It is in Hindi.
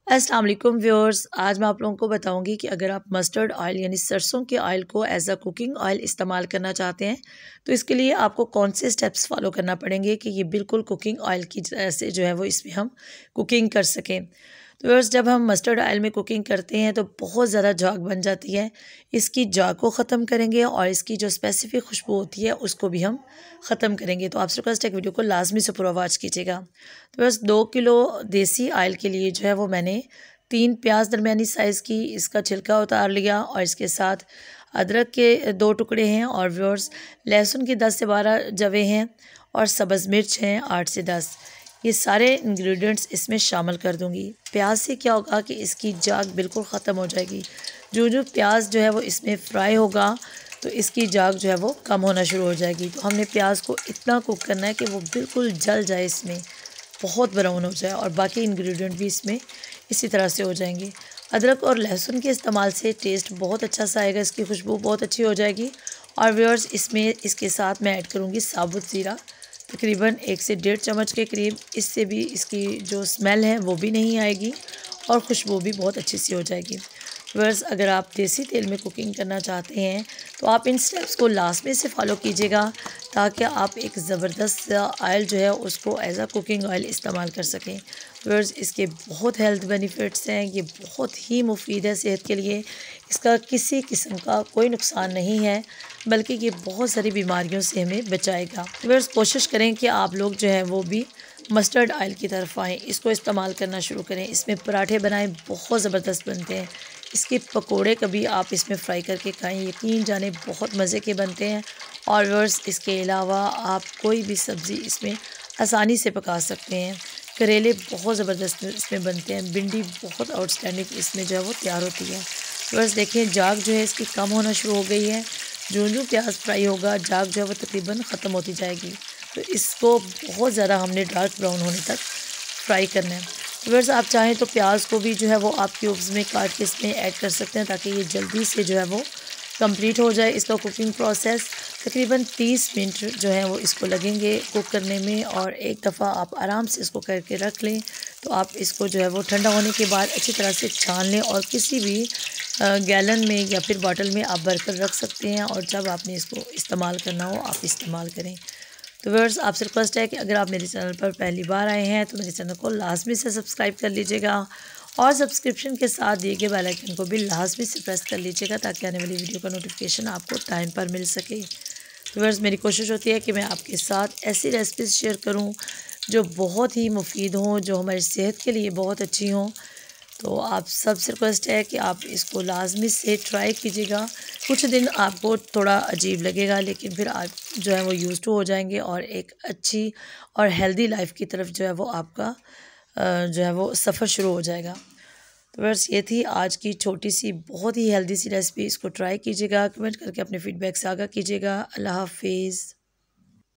अस्सलाम वालेकुम व्यूअर्स, आज मैं आप लोगों को बताऊंगी कि अगर आप मस्टर्ड ऑयल यानी सरसों के ऑयल को एज अ कुकिंग ऑयल इस्तेमाल करना चाहते हैं तो इसके लिए आपको कौन से स्टेप्स फॉलो करना पड़ेंगे कि ये बिल्कुल कुकिंग ऑयल की तरह से जो है वो इसमें हम कुकिंग कर सकें। तो व्यूअर्स, जब हम मस्टर्ड ऑयल में कुकिंग करते हैं तो बहुत ज़्यादा झाग बन जाती है। इसकी झाग को ख़त्म करेंगे और इसकी जो स्पेसिफिक खुशबू होती है उसको भी हम ख़त्म करेंगे। तो आपसे रिक्वेस्ट है वीडियो को लाजमी से पूरा वॉच कीजिएगा। तो बस 2 किलो देसी ऑयल के लिए जो है वो मैंने 3 प्याज दरमियानी साइज़ की इसका छिलका उतार लिया और इसके साथ अदरक के 2 टुकड़े हैं और व्यूअर्स लहसुन के 10 से 12 जवे हैं और सब्ज़ मिर्च हैं 8 से 10। ये सारे इंग्रेडिएंट्स इसमें शामिल कर दूंगी। प्याज से क्या होगा कि इसकी झाग बिल्कुल ख़त्म हो जाएगी। जो प्याज जो है वो इसमें फ्राई होगा तो इसकी झाग जो है वो कम होना शुरू हो जाएगी। तो हमने प्याज को इतना कुक करना है कि वो बिल्कुल जल जाए, इसमें बहुत ब्राउन हो जाए और बाकी इंग्रेडिएंट भी इसमें इसी तरह से हो जाएंगे। अदरक और लहसुन के इस्तेमाल से टेस्ट बहुत अच्छा सा आएगा, इसकी खुशबू बहुत अच्छी हो जाएगी। और व्यूअर्स, इसमें इसके साथ मैं ऐड करूँगी साबुत ज़ीरा, तकरीबन 1 से 1.5 चम्मच के करीब। इससे भी इसकी जो स्मेल है वो भी नहीं आएगी और खुशबू भी बहुत अच्छी सी हो जाएगी। व्यूअर्स, अगर आप देसी तेल में कुकिंग करना चाहते हैं तो आप इन स्टेप्स को लास्ट में से फॉलो कीजिएगा ताकि आप एक ज़बरदस्त ऑयल जो है उसको एज आ कुकिंग ऑयल इस्तेमाल कर सकें। व्यूअर्स, इसके बहुत हेल्थ बेनिफिट्स हैं, ये बहुत ही मुफीद है सेहत के लिए। इसका किसी किस्म का कोई नुकसान नहीं है, बल्कि ये बहुत सारी बीमारियों से हमें बचाएगा। व्यूअर्स, कोशिश करें कि आप लोग जो है वो भी मस्टर्ड ऑयल की तरफ आएँ, इसको इस्तेमाल करना शुरू करें। इसमें पराठे बनाएं, बहुत ज़बरदस्त बनते हैं। इसके पकोड़े कभी आप इसमें फ्राई करके खाएं, यकीन जाने बहुत मज़े के बनते हैं। और व्यूअर्स, इसके अलावा आप कोई भी सब्ज़ी इसमें आसानी से पका सकते हैं। करेले बहुत ज़बरदस्त इसमें बनते हैं, भिंडी बहुत आउटस्टैंडिंग इसमें जो है वो तैयार होती है। व्यूअर्स, देखें झाग जो है इसकी कम होना शुरू हो गई है। जो प्याज फ्राई होगा झाग जो है वो तकरीबन ख़त्म होती जाएगी। तो इसको बहुत ज़्यादा हमने डार्क ब्राउन होने तक फ्राई करना है। व्यूअर्स, आप चाहें तो प्याज को भी जो है वो आप क्यूब्स में काट के इसमें ऐड कर सकते हैं ताकि ये जल्दी से जो है वो कंप्लीट हो जाए। इसका कुकिंग प्रोसेस तकरीबन 30 मिनट जो है वो इसको लगेंगे कुक करने में। और एक दफ़ा आप आराम से इसको करके रख लें तो आप इसको जो है वो ठंडा होने के बाद अच्छी तरह से छान लें और किसी भी गैलन में या फिर बॉटल में आप भर कर रख सकते हैं और जब आपने इसको इस्तेमाल करना हो आप इस्तेमाल करें। तो व्यूअर्स, आपसे रिक्वेस्ट है कि अगर आप मेरे चैनल पर पहली बार आए हैं तो मेरे चैनल को लाजमी से सब्सक्राइब कर लीजिएगा और सब्सक्रिप्शन के साथ दिए गए बेल आइकन को भी लाजमी से प्रेस कर लीजिएगा ताकि आने वाली वीडियो का नोटिफिकेशन आपको टाइम पर मिल सके। तो व्यूअर्स, मेरी कोशिश होती है कि मैं आपके साथ ऐसी रेसिपीज़ शेयर करूं जो बहुत ही मुफीद हों, जो हमारी सेहत के लिए बहुत अच्छी हों। तो आप सबसे रिक्वेस्ट है कि आप इसको लाजमी से ट्राई कीजिएगा। कुछ दिन आपको थोड़ा अजीब लगेगा लेकिन फिर आप जो है वो यूज़ टू हो जाएंगे और एक अच्छी और हेल्दी लाइफ की तरफ जो है वो आपका जो है वो सफ़र शुरू हो जाएगा। तो बस ये थी आज की छोटी सी बहुत ही हेल्दी सी रेसिपी। इसको ट्राई कीजिएगा, कमेंट करके अपने फीडबैक से आगाह कीजिएगा। अल्लाह हाफिज़।